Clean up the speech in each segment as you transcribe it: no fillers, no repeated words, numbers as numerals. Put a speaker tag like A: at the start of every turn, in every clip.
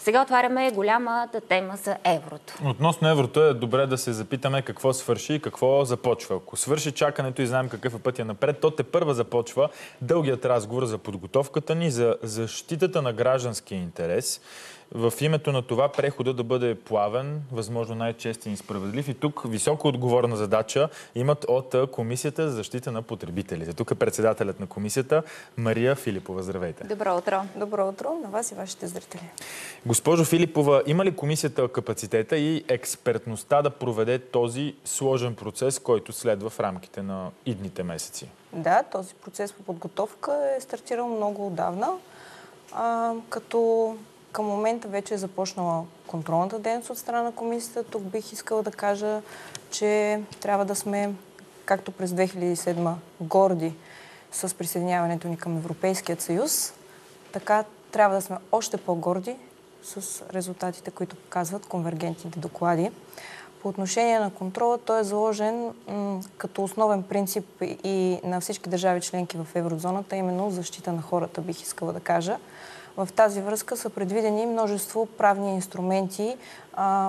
A: Сега отваряме голямата тема за еврото.
B: Относно еврото е добре да се запитаме какво свърши и какво започва. Ако свърши чакането и знаем какъв е пътя напред, то тепърва започва дългият разговор за подготовката ни, за защитата на гражданския интерес. В името на това прехода да бъде плавен, възможно най-честен и справедлив. И тук високо отговорна задача имат от Комисията за защита на потребителите. Тук е председателят на комисията Мария Филипова. Здравейте.
A: Добро утро.
C: Добро утро на вас и вашите зрители.
B: Госпожо Филипова, има ли комисията капацитета и експертността да проведе този сложен процес, който следва в рамките на идните месеци?
C: Да, този процес по подготовка е стартирал много отдавна, като към момента вече е започнала контролната дейност от страна на комисията. Тук бих искала да кажа, че трябва да сме, както през 2007 горди с присъединяването ни към Европейският съюз, така трябва да сме още по-горди с резултатите, които показват конвергентните доклади. По отношение на контрола, той е заложен като основен принцип и на всички държави членки в еврозоната, именно защита на хората, бих искала да кажа. В тази връзка са предвидени множество правни инструменти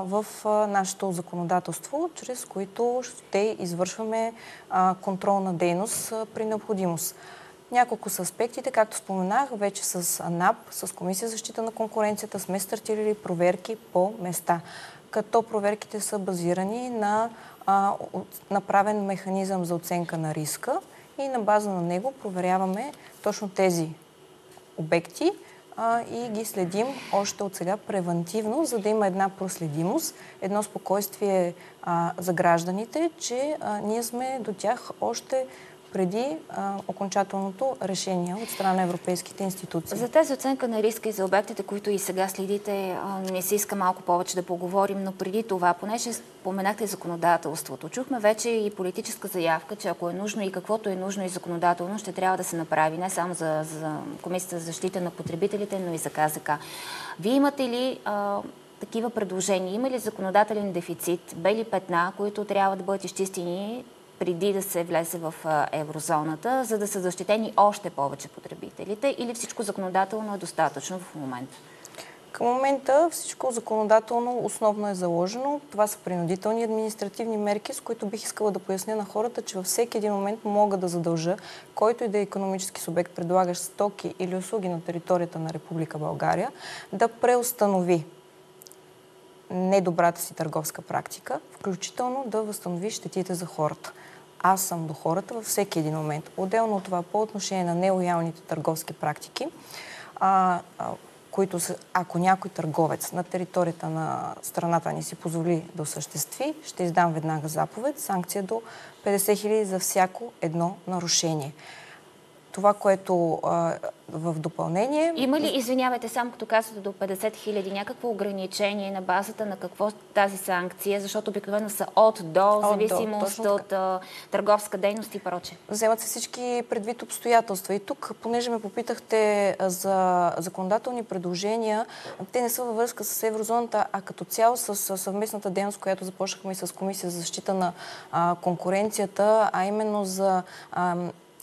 C: в нашето законодателство, чрез които ще извършваме контролна дейност при необходимост. Няколко са аспектите, както споменах, вече с НАП, с Комисия за защита на конкуренцията сме стартирали проверки по места, като проверките са базирани на направен механизъм за оценка на риска и на база на него проверяваме точно тези обекти и ги следим още от сега превантивно, за да има една проследимост, едно спокойствие за гражданите, че ние сме до тях още преди окончателното решение от страна на европейските институции.
A: За тази оценка на риска и за обектите, които и сега следите, не се иска малко повече да поговорим, но преди това, понеже споменахте законодателството, чухме вече и политическа заявка, че ако е нужно и каквото е нужно и законодателно, ще трябва да се направи не само за Комисията за защита на потребителите, но и за КЗК. Вие имате ли такива предложения? Има ли законодателен дефицит, бели петна, които трябва да бъдат изчистени преди да се влезе в еврозоната, за да са защитени още повече потребителите, или всичко законодателно е достатъчно в момента?
C: Към момента всичко законодателно основно е заложено. Това са принудителни административни мерки, с които бих искала да поясня на хората, че във всеки един момент мога да задължа който и да е икономически субект, предлагащ стоки или услуги на територията на Република България, да преустанови недобрата си търговска практика, включително да възстанови щетите за хората. Аз съм до хората във всеки един момент. Отделно от това, по отношение на нелоялните търговски практики, които са, ако някой търговец на територията на страната ни си позволи да осъществи, ще издам веднага заповед, санкция до 50 000 за всяко едно нарушение. Това, което в допълнение...
A: Има ли, извинявайте, само като казвате до 50 000, някакво ограничение на базата на какво тази санкция, защото обикновено са от до, зависимост от търговска дейност и прочее?
C: Вземат се всички предвид обстоятелства. И тук, понеже ме попитахте за законодателни предложения, те не са във връзка с еврозоната, а като цяло с съвместната дейност, която започнахме и с Комисия за защита на конкуренцията, а именно за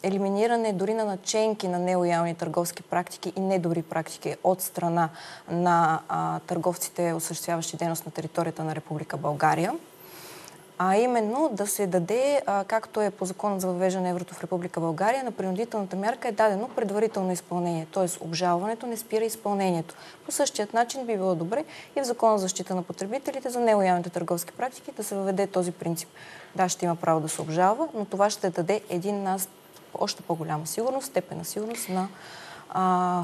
C: елиминиране дори на наченки на нелоялни търговски практики и недобри практики от страна на търговците, осъществяващи дейност на територията на Република България. А именно да се даде, както е по закон за въвеждане на еврото в Република България, на принудителната мярка е дадено предварително изпълнение. Т.е. обжалването не спира изпълнението. По същият начин би било добре и в закона за защита на потребителите за нелоялните търговски практики да се въведе този принцип. Да, ще има право да се обжалва, но това ще даде още по-голяма сигурност, степен на сигурност на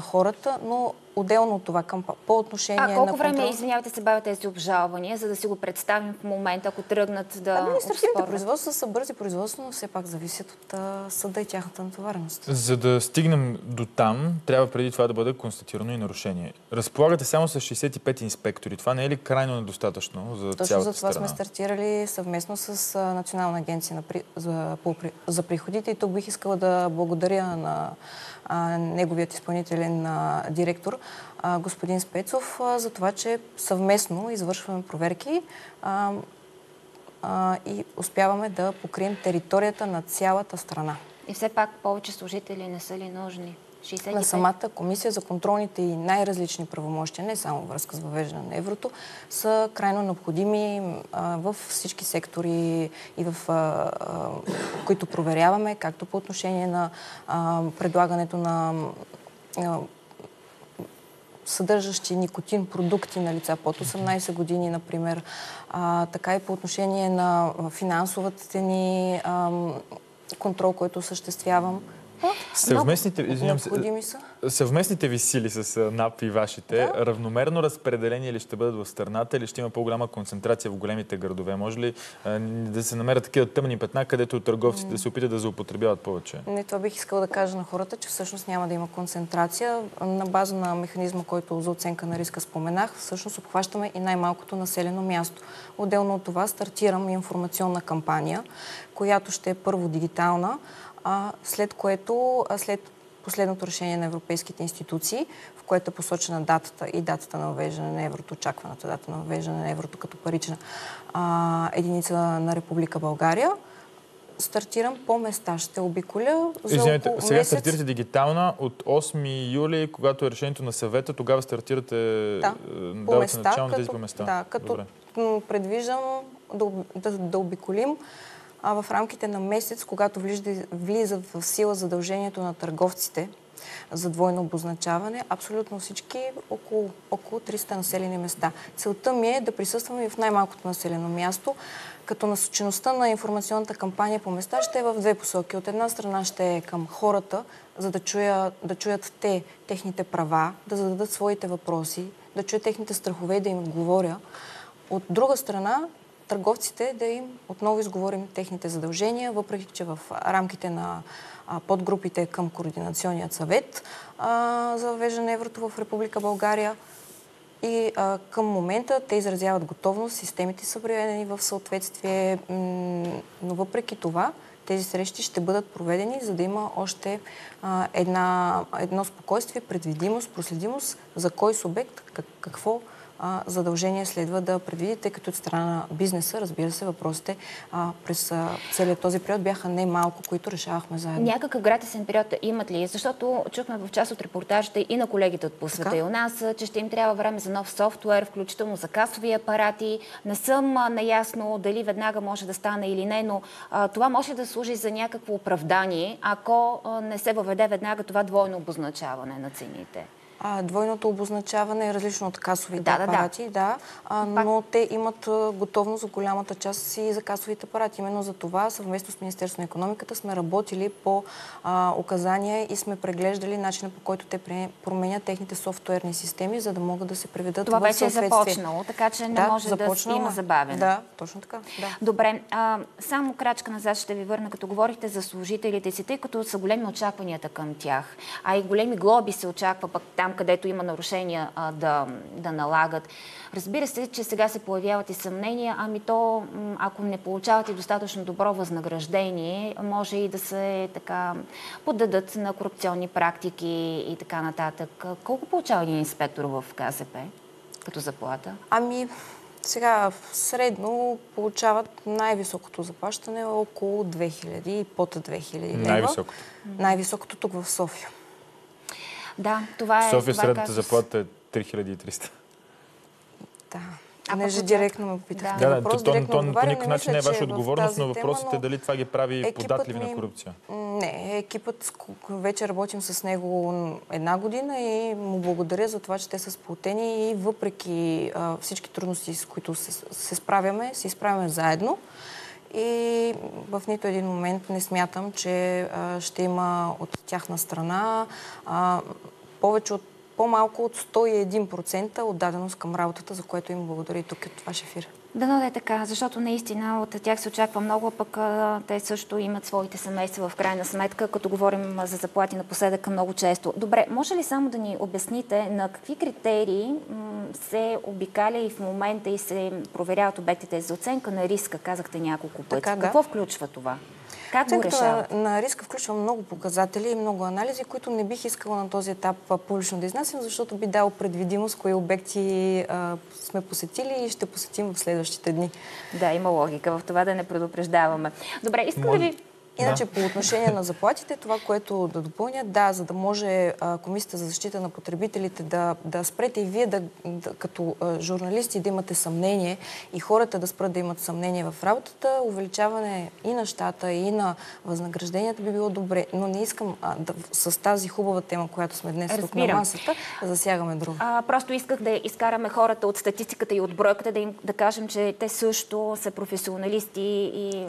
C: хората, но отделно от това по отношение на
A: колко време, извинявайте, се бавят тези обжалвания, за да си го представим в момента, ако тръгнат да
C: административните производства са бързи производства, но все пак зависят от съда и тяхната натовареност.
B: За да стигнем до там, трябва преди това да бъде констатирано и нарушение. Разполагате само с 65 инспектори. Това не е ли крайно недостатъчно за цялата страна?
C: Точно за това сме стартирали съвместно с Национална агенция за приходите и тук бих искала да благодаря на неговият изпълнителен директор, господин Спецов, за това, че съвместно извършваме проверки и успяваме да покрием територията на цялата страна.
A: И все пак повече служители не са ли нужни?
C: на самата комисия за контролните и най-различни правомощия, не само връзка с въвеждане на еврото, са крайно необходими в всички сектори и в които проверяваме, както по отношение на предлагането на съдържащи никотин продукти на лица под 18 години, например, така и по отношение на финансовата ни контрол, който осъществявам.
B: Съвместните ви сили с НАП и вашите, равномерно разпределени ли ще бъдат в страната или ще има по-голяма концентрация в големите градове? Може ли да се намерят такива тъмни петна, където търговците се опитат да злоупотребяват повече?
C: Не, това бих искала да кажа на хората, че всъщност няма да има концентрация. На база на механизма, който за оценка на риска споменах, всъщност обхващаме и най-малкото населено място. Отделно от това стартирам информационна кампания, която ще е първо дигитална, след последното решение на европейските институции, в което е посочена датата на въвеждане на еврото, очакваната дата на въвеждане на еврото като парична единица на Република България, стартирам по места. Ще обиколя за около
B: сега
C: месец.
B: Стартирате дигитална от 8 юли, когато е решението на съвета, тогава стартирате
C: по места,
B: начално тези по места.
C: Да, като предвиждам да обиколим в рамките на месец, когато влиза в сила задължението на търговците за двойно обозначаване, абсолютно всички около 300 населени места. Целта ми е да присъствам и в най-малкото населено място, като насочеността на информационната кампания по места ще е в две посоки. От една страна ще е към хората, за да чуят техните права, да зададат своите въпроси, да чуят техните страхове и да им отговоря. От друга страна, търговците да им отново изговорим техните задължения, въпреки че в рамките на подгрупите към Координационният съвет за въвеждане на еврото в Република България. И към момента те изразяват готовност, системите са приведени в съответствие, но въпреки това тези срещи ще бъдат проведени, за да има още едно спокойствие, предвидимост, проследимост за кой субект, какво задължение следва да предвиди, тъй като от страна на бизнеса, разбира се, въпросите през целият този период бяха не малко, които решавахме заедно.
A: Някакъв гратисен период имат ли? Защото чухме в част от репортажите и на колегите от по света и у нас, че ще им трябва време за нов софтуер, включително за касови апарати. Не съм наясно дали веднага може да стане или не, но това може да служи за някакво оправдание, ако не се въведе веднага това двойно обозначаване на цените.
C: Двойното обозначаване е различно от касовите апарати, но те имат готовност за голямата част си за касовите апарати. Именно за това съвместно с Министерството на икономиката сме работили по указания и сме преглеждали начина, по който те променят техните софтуерни системи, за да могат да се приведат в съответствие.
A: Това вече е започнало, така че не може да има забавяне.
C: Да, точно така. Да.
A: Добре, само крачка назад ще ви върна, като говорихте за служителите си, тъй като са големи очакванията към тях, а и големи глоби се очаква пък там, където има нарушения да налагат. Разбира се, че сега се появяват и съмнения, ако не получават и достатъчно добро възнаграждение, може и да се поддадат на корупционни практики и така нататък. Колко получава един инспектор в КСП като заплата?
C: Сега средно получават най-високото заплащане около 2000 и под 2000 лева.
B: Най-високото?
C: Най-високото тук в София.
A: Да, това е...
B: София средната заплата е 3300.
C: Да. Понеже директно ме попитахте въпрос,
B: то по никакъв начин не е ваша отговорност, но въпросът е дали това ги прави податливи на корупция.
C: Не, екипът, вече работим с него една година и му благодаря за това, че те са сплотени и въпреки всички трудности, с които се справяме заедно. И в нито един момент не смятам, че ще има от тяхна страна по-малко от 101% отдаденост към работата, за което им благодаря и тук от ваш ефир.
A: Дано да е така, защото наистина от тях се очаква много, пък те също имат своите семейства в крайна сметка, като говорим за заплати напоследък много често. Добре, може ли само да ни обясните на какви критерии се обикаля и в момента и се проверяват обектите за оценка на риска, казахте няколко пъти. Какво включва това? Как го решават?
C: На риска включва много показатели и много анализи, които не бих искала на този етап публично да изнасям, защото би дал предвидимост кои обекти сме посетили и ще посетим в следващите дни.
A: Да, има логика в това да не предупреждаваме. Добре, искам да ви...
C: Иначе по отношение на заплатите, това, което да допълня, да, за да може Комисията за защита на потребителите да спрете и вие като журналисти да имате съмнение и хората да спрат да имат съмнение в работата, увеличаване и на щата, и на възнагражденията би било добре. Но не искам с тази хубава тема, която сме днес тук на масата, да засягаме друга.
A: Просто исках да изкараме хората от статистиката и от бройката, да кажем, че те също са професионалисти и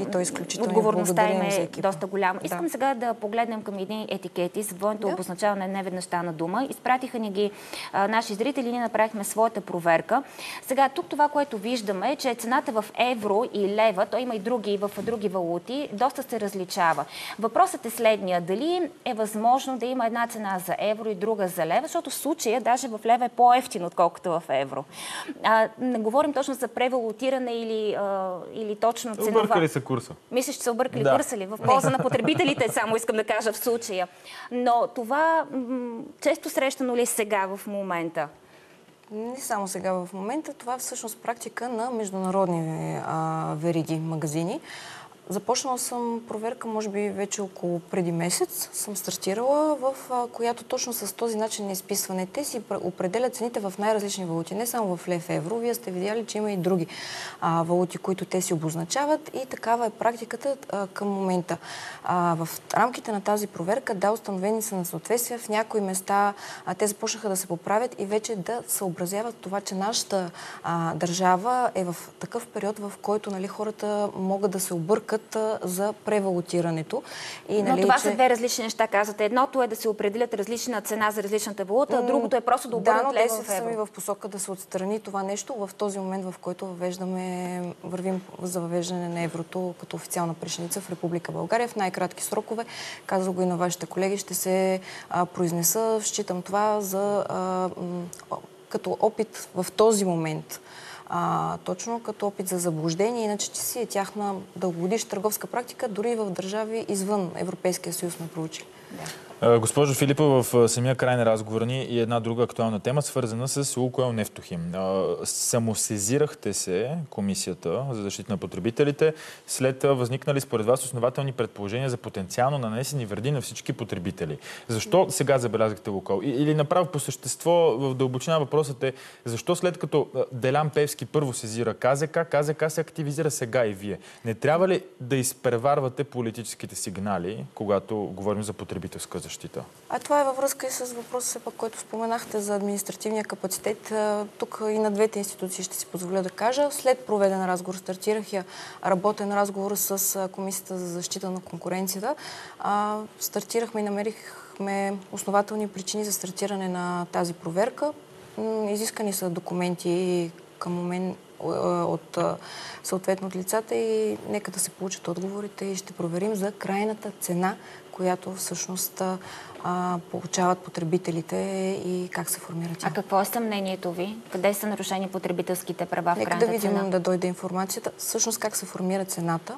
A: отговорността им е доста голяма. Искам сега да погледнем към едни етикети. За двойното обозначаване не веднъж стана дума. Изпратиха ни ги наши зрители, ние направихме своята проверка. Сега тук това, което виждаме, е, че цената в евро и лева, то има и в други валути, доста се различава. Въпросът е следния. Дали е възможно да има една цена за евро и друга за лева, защото в случая даже в лева е по-евтин, отколкото в евро. Не говорим точно за превалутиране или точно ценова.
B: Объркали са курса.
A: Мислиш, че са объркали курса ли? В полза на потребителите, само искам да кажа в случая. Но това често срещано ли сега в момента?
C: Не само сега в момента. Това е всъщност практика на международни вериги магазини. Започнала съм проверка, може би вече около преди месец съм стартирала, в която точно с този начин на изписване те си определят цените в най-различни валути, не само в лев, евро. Вие сте видяли, че има и други валути, които те си обозначават и такава е практиката към момента. В рамките на тази проверка, установени са несъответствия. В някои места те започнаха да се поправят и вече да съобразяват това, че нашата държава е в такъв период, в който хората могат да се объркат за превалутирането.
A: Но това са две различни неща, казвате. Едното е да се определят различна цена за различната валута, а другото е просто да обърнат лева в евро.
C: Да, но те са сами в посока да се отстрани това нещо в този момент, в който вървим за въвеждане на еврото като официална пришеница в Република България в най-кратки срокове. Казах го и на вашите колеги, ще се произнеса. Считам това като опит в този момент. Точно като опит за заблуждение, иначе че си е тяхна дългогодишна търговска практика, дори в държави извън Европейския съюз сме проучили.
B: Госпожо Филипова, в самия край на разговора ни и една друга актуална тема, свързана с Лукойл Нефтохим. Самосезирахте се, Комисията за защита на потребителите, след възникнали според вас основателни предположения за потенциално нанесени вреди на всички потребители. Защо сега забелязахте Лукойл? Или направо по същество в дълбочина въпросът е, защо след като Делян Певски първо сезира КЗК се активизира сега и вие? Не трябва ли да изпреварвате политическите сигнали, когато говорим за потребителска защита?
C: Това е във връзка и с въпроса, който споменахте за административния капацитет. Тук и на двете институции ще си позволя да кажа. След проведен разговор стартирах работен разговор с Комисията за защита на конкуренцията. Стартирахме и намерихме основателни причини за стартиране на тази проверка. Изискани са документи към момент от съответно от лицата и нека да се получат отговорите и ще проверим за крайната цена, която всъщност получават потребителите и как се формира тя.
A: А какво е съмнението ви? Къде са нарушени потребителските права в крайната цена?
C: Нека да видим да дойде информацията. Всъщност как се формира цената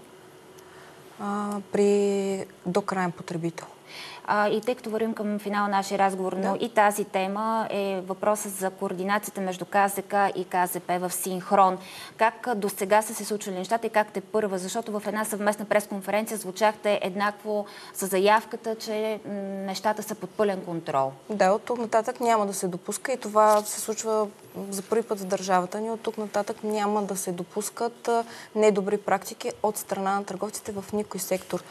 C: до краен потребител.
A: И тъй като вървим към финал на нашия разговор, но и тази тема е въпросът за координацията между КЗК и КЗП в синхрон. Как до сега са се случвали нещата и как те първа? Защото в една съвместна пресконференция звучахте еднакво с заявката, че нещата са под пълен контрол.
C: Да, от тук нататък няма да се допуска и това се случва за първи път в държавата ни. От тук нататък няма да се допускат недобри практики от страна на търговците в никой сектор.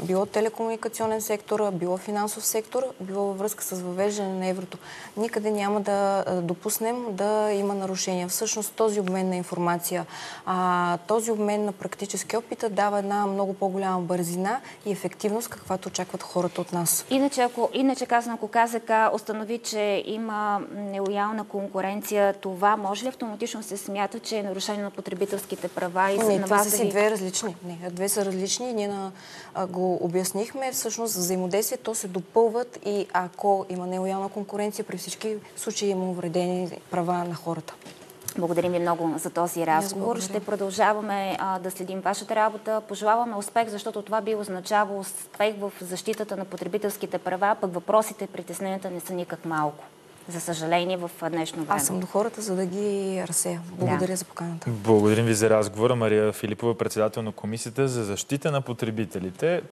C: Било телекомуникационен сектор, било финансов сектор, било във връзка с въвеждане на еврото. Никъде няма да допуснем да има нарушения. Всъщност този обмен на информация, този обмен на практически опит дава една много по-голяма бързина и ефективност, каквато очакват хората от нас.
A: Иначе казано, ако КЗК установи, че има нелоялна конкуренция, това може ли автоматично се смята, че е нарушение на потребителските права?
C: Не, това са си две различни. Две са различни. Ние го обяснихме. Всъщност взаимодействие, то се допълват и ако има нелоялна конкуренция, при всички случаи има увредени права на хората.
A: Благодарим ви много за този разговор. Ще продължаваме да следим вашата работа. Пожелаваме успех, защото това би означава успех в защитата на потребителските права, пък въпросите и притесненията не са никак малко. за съжаление, в днешно време.
C: Аз съм до хората, за да ги разсея. Благодаря за поканата.
B: Благодарим ви за разговора. Мария Филипова, председател на Комисията за защита на потребителите.